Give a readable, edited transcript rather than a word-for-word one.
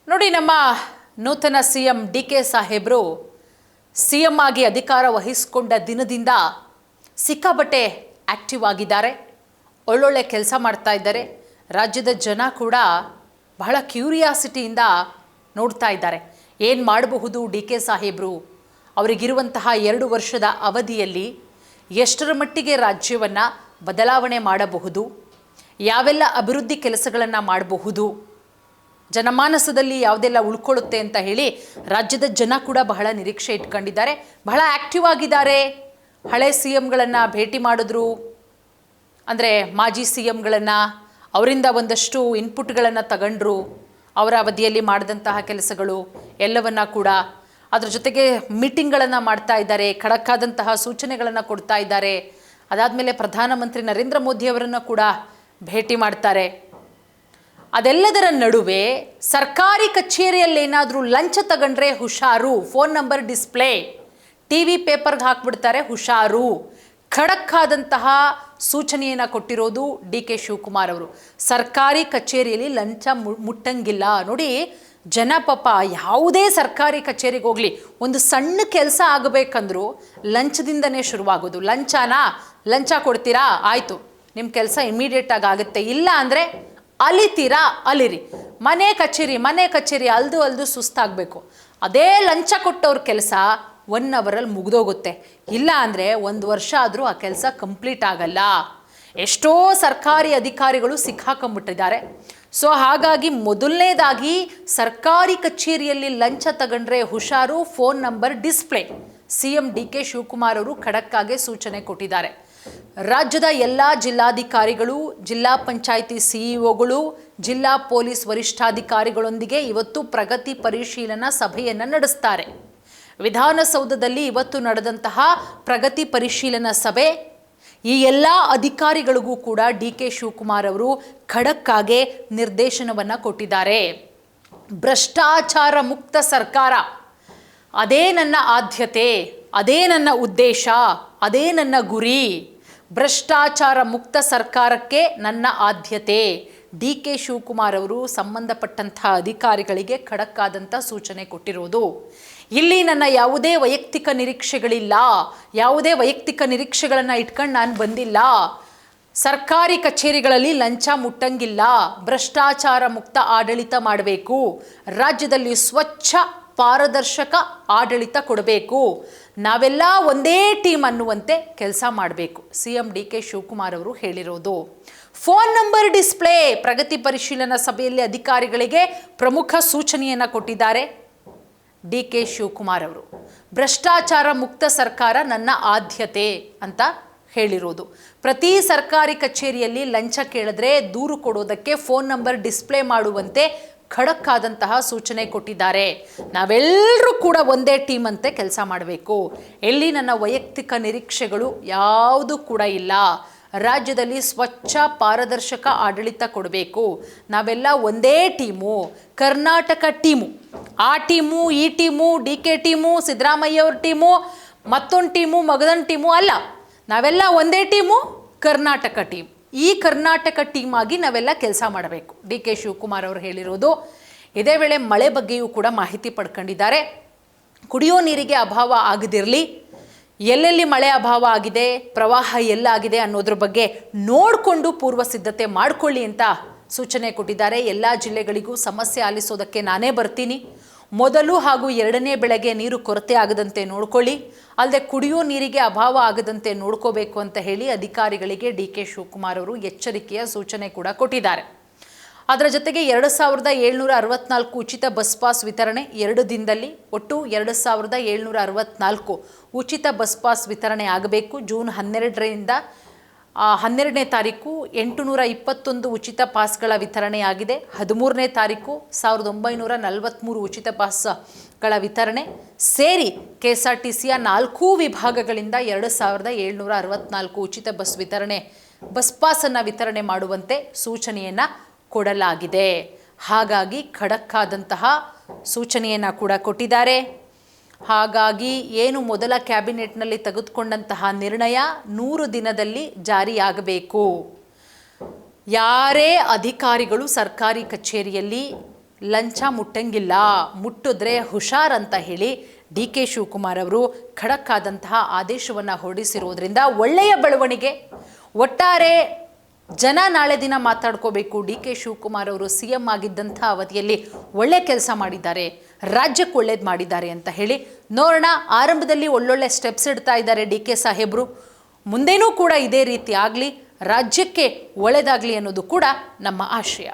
ನೋಡಿ, ನಮ್ಮ ನೂತನ ಸಿಎಂ ಡಿ.ಕೆ. ಸಾಹೇಬ್ರು ಸಿಎಂ ಆಗಿ ಅಧಿಕಾರ ವಹಿಸಿಕೊಂಡ ದಿನದಿಂದ ಸಿಕ್ಕಾಪಟ್ಟೆ ಆಕ್ಟಿವ್ ಆಗಿದ್ದಾರೆ. ಒಳ್ಳೊಳ್ಳೆ ಕೆಲಸ ಮಾಡ್ತಾ ಇದ್ದಾರೆ. ರಾಜ್ಯದ ಜನ ಕೂಡ ಬಹಳ ಕ್ಯೂರಿಯಾಸಿಟಿಯಿಂದ ನೋಡ್ತಾ ಇದ್ದಾರೆ. ಏನು ಮಾಡಬಹುದು ಡಿ.ಕೆ. ಸಾಹೇಬ್ರು, ಅವರಿಗಿರುವಂತಹ 2 ವರ್ಷದ ಅವಧಿಯಲ್ಲಿ ಎಷ್ಟರ ಮಟ್ಟಿಗೆ ರಾಜ್ಯವನ್ನು ಬದಲಾವಣೆ ಮಾಡಬಹುದು, ಯಾವೆಲ್ಲ ಅಭಿವೃದ್ಧಿ ಕೆಲಸಗಳನ್ನು ಮಾಡಬಹುದು, ಜನಮಾನಸದಲ್ಲಿ ಯಾವುದೆಲ್ಲ ಉಳ್ಕೊಳ್ಳುತ್ತೆ ಅಂತ ಹೇಳಿ ರಾಜ್ಯದ ಜನ ಕೂಡ ಬಹಳ ನಿರೀಕ್ಷೆ ಇಟ್ಕೊಂಡಿದ್ದಾರೆ. ಬಹಳ ಆ್ಯಕ್ಟಿವ್ ಆಗಿದ್ದಾರೆ. ಹಳೆ ಸಿ ಎಂಗಳನ್ನು ಭೇಟಿ ಮಾಡಿದ್ರು, ಅಂದರೆ ಮಾಜಿ ಸಿ ಎಂಗಳನ್ನು, ಅವರಿಂದ ಒಂದಷ್ಟು ಇನ್ಪುಟ್ಗಳನ್ನು ತಗೊಂಡ್ರು. ಅವರ ಅವಧಿಯಲ್ಲಿ ಮಾಡಿದಂತಹ ಕೆಲಸಗಳು ಎಲ್ಲವನ್ನ ಕೂಡ, ಅದರ ಜೊತೆಗೆ ಮೀಟಿಂಗ್ಗಳನ್ನು ಮಾಡ್ತಾ ಇದ್ದಾರೆ, ಖಡಕ್ಕಾದಂತಹ ಸೂಚನೆಗಳನ್ನು ಕೊಡ್ತಾ ಇದ್ದಾರೆ. ಅದಾದಮೇಲೆ ಪ್ರಧಾನಮಂತ್ರಿ ನರೇಂದ್ರ ಮೋದಿಯವರನ್ನು ಕೂಡ ಭೇಟಿ ಮಾಡ್ತಾರೆ. ಅದೆಲ್ಲದರ ನಡುವೆ ಸರ್ಕಾರಿ ಕಚೇರಿಯಲ್ಲಿ ಏನಾದರೂ ಲಂಚ ತಗೊಂಡ್ರೆ ಹುಷಾರು, phone number display, T V ಪೇಪರ್ಗೆ ಹಾಕ್ಬಿಡ್ತಾರೆ, ಹುಷಾರು. ಖಡಕ್ಕಾದಂತಹ ಸೂಚನೆಯನ್ನು ಕೊಟ್ಟಿರೋದು ಡಿ.ಕೆ. ಶಿವಕುಮಾರ್ ಅವರು. ಸರ್ಕಾರಿ ಕಚೇರಿಯಲ್ಲಿ ಲಂಚ ಮುಟ್ಟಂಗಿಲ್ಲ. ನೋಡಿ, ಜನ ಪಾಪ ಯಾವುದೇ ಸರ್ಕಾರಿ ಕಚೇರಿಗೆ ಹೋಗಲಿ, ಒಂದು ಸಣ್ಣ ಕೆಲಸ ಆಗಬೇಕಂದ್ರೂ ಲಂಚದಿಂದನೇ ಶುರುವಾಗೋದು. ಲಂಚ ಕೊಡ್ತೀರಾ, ಆಯಿತು, ನಿಮ್ಮ ಕೆಲಸ ಇಮಿಡಿಯೇಟಾಗಿ ಆಗುತ್ತೆ. ಇಲ್ಲ ಅಂದರೆ ಅಲಿತೀರಾ, ಅಲಿರಿ. ಮನೆ ಕಚೇರಿ ಅಲ್ದು ಸುಸ್ತಾಗಬೇಕು. ಅದೇ ಲಂಚ ಕೊಟ್ಟವ್ರ ಕೆಲಸ 1 ಅವರಲ್ಲಿ ಮುಗಿದೋಗುತ್ತೆ. ಇಲ್ಲ ಅಂದರೆ 1 ವರ್ಷ ಆದರೂ ಆ ಕೆಲಸ ಕಂಪ್ಲೀಟ್ ಆಗಲ್ಲ. ಎಷ್ಟೋ ಸರ್ಕಾರಿ ಅಧಿಕಾರಿಗಳು ಸಿಕ್ಕಾಕೊಂಡ್ಬಿಟ್ಟಿದ್ದಾರೆ. ಸೊ ಹಾಗಾಗಿ ಮೊದಲನೇದಾಗಿ ಸರ್ಕಾರಿ ಕಚೇರಿಯಲ್ಲಿ ಲಂಚ ತಗೊಂಡ್ರೆ ಹುಷಾರು, phone number display. C M DK. Shivakumar ಅವರು ಖಡಕ್ಕಾಗಿ ಸೂಚನೆ ಕೊಟ್ಟಿದ್ದಾರೆ. ರಾಜ್ಯದ ಎಲ್ಲ ಜಿಲ್ಲಾಧಿಕಾರಿಗಳು, ಜಿಲ್ಲಾ ಪಂಚಾಯಿತಿ ಸಿಇಒಗಳು, ಜಿಲ್ಲಾ ಪೊಲೀಸ್ ವರಿಷ್ಠಾಧಿಕಾರಿಗಳೊಂದಿಗೆ ಇವತ್ತು ಪ್ರಗತಿ ಪರಿಶೀಲನಾ ಸಭೆಯನ್ನು ನಡೆಸ್ತಾರೆ. ವಿಧಾನಸೌಧದಲ್ಲಿ ಇವತ್ತು ನಡೆದಂತಹ ಪ್ರಗತಿ ಪರಿಶೀಲನಾ ಸಭೆ, ಈ ಎಲ್ಲ ಅಧಿಕಾರಿಗಳಿಗೂ ಕೂಡ ಡಿ.ಕೆ. ಶಿವಕುಮಾರ್ ಅವರು ಖಡಕ್ಕಾಗಿ ನಿರ್ದೇಶನವನ್ನು ಕೊಟ್ಟಿದ್ದಾರೆ. ಭ್ರಷ್ಟಾಚಾರ ಮುಕ್ತ ಸರ್ಕಾರ, ಅದೇ ನನ್ನ ಆದ್ಯತೆ, ಅದೇ ನನ್ನ ಉದ್ದೇಶ, ಅದೇ ನನ್ನ ಗುರಿ. ಭ್ರಷ್ಟಾಚಾರ ಮುಕ್ತ ಸರ್ಕಾರಕ್ಕೆ ನನ್ನ ಆದ್ಯತೆ. ಡಿ.ಕೆ. ಶಿವಕುಮಾರ್ ಅವರು ಸಂಬಂಧಪಟ್ಟಂಥ ಅಧಿಕಾರಿಗಳಿಗೆ ಖಡಕ್ಕಾದಂಥ ಸೂಚನೆ ಕೊಟ್ಟಿರೋದು. ಇಲ್ಲಿ ನನ್ನ ಯಾವುದೇ ವೈಯಕ್ತಿಕ ನಿರೀಕ್ಷೆಗಳಿಲ್ಲ, ಯಾವುದೇ ವೈಯಕ್ತಿಕ ನಿರೀಕ್ಷೆಗಳನ್ನು ಇಟ್ಕೊಂಡು ನಾನು ಬಂದಿಲ್ಲ. ಸರ್ಕಾರಿ ಕಚೇರಿಗಳಲ್ಲಿ ಲಂಚ ಮುಟ್ಟಂಗಿಲ್ಲ. ಭ್ರಷ್ಟಾಚಾರ ಮುಕ್ತ ಆಡಳಿತ ಮಾಡಬೇಕು. ರಾಜ್ಯದಲ್ಲಿ ಸ್ವಚ್ಛ ಪಾರದರ್ಶಕ ಆಡಳಿತ ಕೊಡಬೇಕು. ನಾವೆಲ್ಲ ಒಂದೇ ಟೀಮ್ ಅನ್ನುವಂತೆ ಕೆಲಸ ಮಾಡಬೇಕು. C M DK. ಶಿವಕುಮಾರ್ ಅವರು ಹೇಳಿರೋದು. ಫೋನ್ ನಂಬರ್ ಡಿಸ್ಪ್ಲೇ, ಪ್ರಗತಿ ಪರಿಶೀಲನಾ ಸಭೆಯಲ್ಲಿ ಅಧಿಕಾರಿಗಳಿಗೆ ಪ್ರಮುಖ ಸೂಚನೆಯನ್ನು ಕೊಟ್ಟಿದ್ದಾರೆ ಡಿ.ಕೆ. ಶಿವಕುಮಾರ್ ಅವರು. ಭ್ರಷ್ಟಾಚಾರ ಮುಕ್ತ ಸರ್ಕಾರ ನನ್ನ ಆದ್ಯತೆ ಅಂತ ಹೇಳಿರೋದು. ಪ್ರತಿ ಸರ್ಕಾರಿ ಕಚೇರಿಯಲ್ಲಿ ಲಂಚ ಕೇಳಿದ್ರೆ ದೂರು ಕೊಡೋದಕ್ಕೆ ಫೋನ್ ನಂಬರ್ ಡಿಸ್ಪ್ಲೇ ಮಾಡುವಂತೆ ಖಡಕ್ಕಾದಂತಹ ಸೂಚನೆ ಕೊಟ್ಟಿದ್ದಾರೆ. ನಾವೆಲ್ಲರೂ ಕೂಡ ಒಂದೇ ಟೀಮ್ ಅಂತೆ ಕೆಲಸ ಮಾಡಬೇಕು. ಎಲ್ಲಿ ನನ್ನ ವೈಯಕ್ತಿಕ ನಿರೀಕ್ಷೆಗಳು ಯಾವುದು ಕೂಡ ಇಲ್ಲ. ರಾಜ್ಯದಲ್ಲಿ ಸ್ವಚ್ಛ ಪಾರದರ್ಶಕ ಆಡಳಿತ ಕೊಡಬೇಕು. ನಾವೆಲ್ಲ ಒಂದೇ ಟೀಮು, ಕರ್ನಾಟಕ ಟೀಮು. ಆ ಟೀಮು, ಈ ಟೀಮು, ಡಿ.ಕೆ. ಟೀಮು, ಸಿದ್ದರಾಮಯ್ಯ ಅವ್ರ ಟೀಮು, ಮತ್ತೊಂದು ಟೀಮು, ಮಗದೊಂದು ಟೀಮು ಅಲ್ಲ. ನಾವೆಲ್ಲ ಒಂದೇ ಟೀಮು, ಕರ್ನಾಟಕ ಟೀಮ್. ಈ ಕರ್ನಾಟಕ ಟೀಮ್ ಆಗಿ ನಾವೆಲ್ಲ ಕೆಲಸ ಮಾಡಬೇಕು, ಡಿ.ಕೆ. ಶಿವಕುಮಾರ್ ಅವರು ಹೇಳಿರೋದು. ಇದೇ ವೇಳೆ ಮಳೆ ಬಗ್ಗೆಯೂ ಕೂಡ ಮಾಹಿತಿ ಪಡ್ಕೊಂಡಿದ್ದಾರೆ. ಕುಡಿಯೋ ನೀರಿಗೆ ಅಭಾವ ಆಗದಿರಲಿ, ಎಲ್ಲೆಲ್ಲಿ ಮಳೆ ಅಭಾವ ಆಗಿದೆ, ಪ್ರವಾಹ ಎಲ್ಲಾಗಿದೆ ಅನ್ನೋದ್ರ ಬಗ್ಗೆ ನೋಡಿಕೊಂಡು ಪೂರ್ವ ಸಿದ್ಧತೆ ಮಾಡಿಕೊಳ್ಳಿ ಅಂತ ಸೂಚನೆ ಕೊಟ್ಟಿದ್ದಾರೆ. ಎಲ್ಲ ಜಿಲ್ಲೆಗಳಿಗೂ ಸಮಸ್ಯೆ ಆಲಿಸೋದಕ್ಕೆ ನಾನೇ ಬರ್ತೀನಿ. ಮೊದಲು ಹಾಗೂ 2ನೇ ಬೆಳೆಗೆ ನೀರು ಕೊರತೆ ಆಗದಂತೆ ನೋಡ್ಕೊಳ್ಳಿ, ಅಲ್ಲದೆ ಕುಡಿಯೋ ನೀರಿಗೆ ಅಭಾವ ಆಗದಂತೆ ನೋಡ್ಕೋಬೇಕು ಅಂತ ಹೇಳಿ ಅಧಿಕಾರಿಗಳಿಗೆ ಡಿ.ಕೆ. ಶಿವಕುಮಾರ್ ಅವರು ಎಚ್ಚರಿಕೆಯ ಸೂಚನೆ ಕೂಡ ಕೊಟ್ಟಿದ್ದಾರೆ. ಅದರ ಜೊತೆಗೆ 2764 ಉಚಿತ ಬಸ್ ಪಾಸ್ ವಿತರಣೆ 2 ದಿನದಲ್ಲಿ, ಒಟ್ಟು 2764 ಉಚಿತ ಬಸ್ ಪಾಸ್ ವಿತರಣೆ ಆಗಬೇಕು. ಜೂನ್ 12ರಿಂದ 12ನೇ ತಾರೀಕು 821 ಉಚಿತ ಪಾಸ್ಗಳ ವಿತರಣೆಯಾಗಿದೆ. 13ನೇ ತಾರೀಕು 1943 ಉಚಿತ ಪಾಸ್ಗಳ ವಿತರಣೆ ಸೇರಿ KSRTCಯ 4 ವಿಭಾಗಗಳಿಂದ 2764 ಉಚಿತ ಬಸ್ ಪಾಸನ್ನು ವಿತರಣೆ ಮಾಡುವಂತೆ ಸೂಚನೆಯನ್ನು ಕೊಡಲಾಗಿದೆ. ಹಾಗಾಗಿ ಖಡಕ್ಕಾದಂತಹ ಸೂಚನೆಯನ್ನು ಕೂಡ ಕೊಟ್ಟಿದ್ದಾರೆ. ಹಾಗಾಗಿ ಏನು ಮೊದಲ ಕ್ಯಾಬಿನೆಟ್ನಲ್ಲಿ ತೆಗೆದುಕೊಂಡಂತಹ ನಿರ್ಣಯ 100 ದಿನದಲ್ಲಿ ಜಾರಿಯಾಗಬೇಕು. ಯಾರೇ ಅಧಿಕಾರಿಗಳು ಸರ್ಕಾರಿ ಕಚೇರಿಯಲ್ಲಿ ಲಂಚ ಮುಟ್ಟಂಗಿಲ್ಲ, ಮುಟ್ಟಿದ್ರೆ ಹುಷಾರ್ ಅಂತ ಹೇಳಿ ಡಿ ಕೆ ಶಿವಕುಮಾರ್ ಅವರು ಖಡಕ್ ಆದಂತಹ ಆದೇಶವನ್ನು ಹೊರಡಿಸಿರೋದ್ರಿಂದ ಒಳ್ಳೆಯ ಬೆಳವಣಿಗೆ. ಒಟ್ಟಾರೆ ಜನ ನಾಳೆ ದಿನ ಮಾತಾಡ್ಕೋಬೇಕು, ಡಿ ಕೆ ಶಿವಕುಮಾರ್ ಅವರು ಸಿ ಎಂ ಆಗಿದ್ದಂಥ ಅವಧಿಯಲ್ಲಿ ಒಳ್ಳೆ ಕೆಲಸ ಮಾಡಿದ್ದಾರೆ, ರಾಜ್ಯಕ್ಕೆ ಒಳ್ಳೇದು ಮಾಡಿದ್ದಾರೆ ಅಂತ ಹೇಳಿ ನೋಡೋಣ. ಆರಂಭದಲ್ಲಿ ಒಳ್ಳೊಳ್ಳೆ ಸ್ಟೆಪ್ಸ್ ಇಡ್ತಾ ಇದ್ದಾರೆ ಡಿ ಕೆ ಸಾಹೇಬರು. ಮುಂದೇನೂ ಕೂಡ ಇದೇ ರೀತಿ ಆಗಲಿ, ರಾಜ್ಯಕ್ಕೆ ಒಳ್ಳೆಯದಾಗಲಿ ಅನ್ನೋದು ಕೂಡ ನಮ್ಮ ಆಶಯ.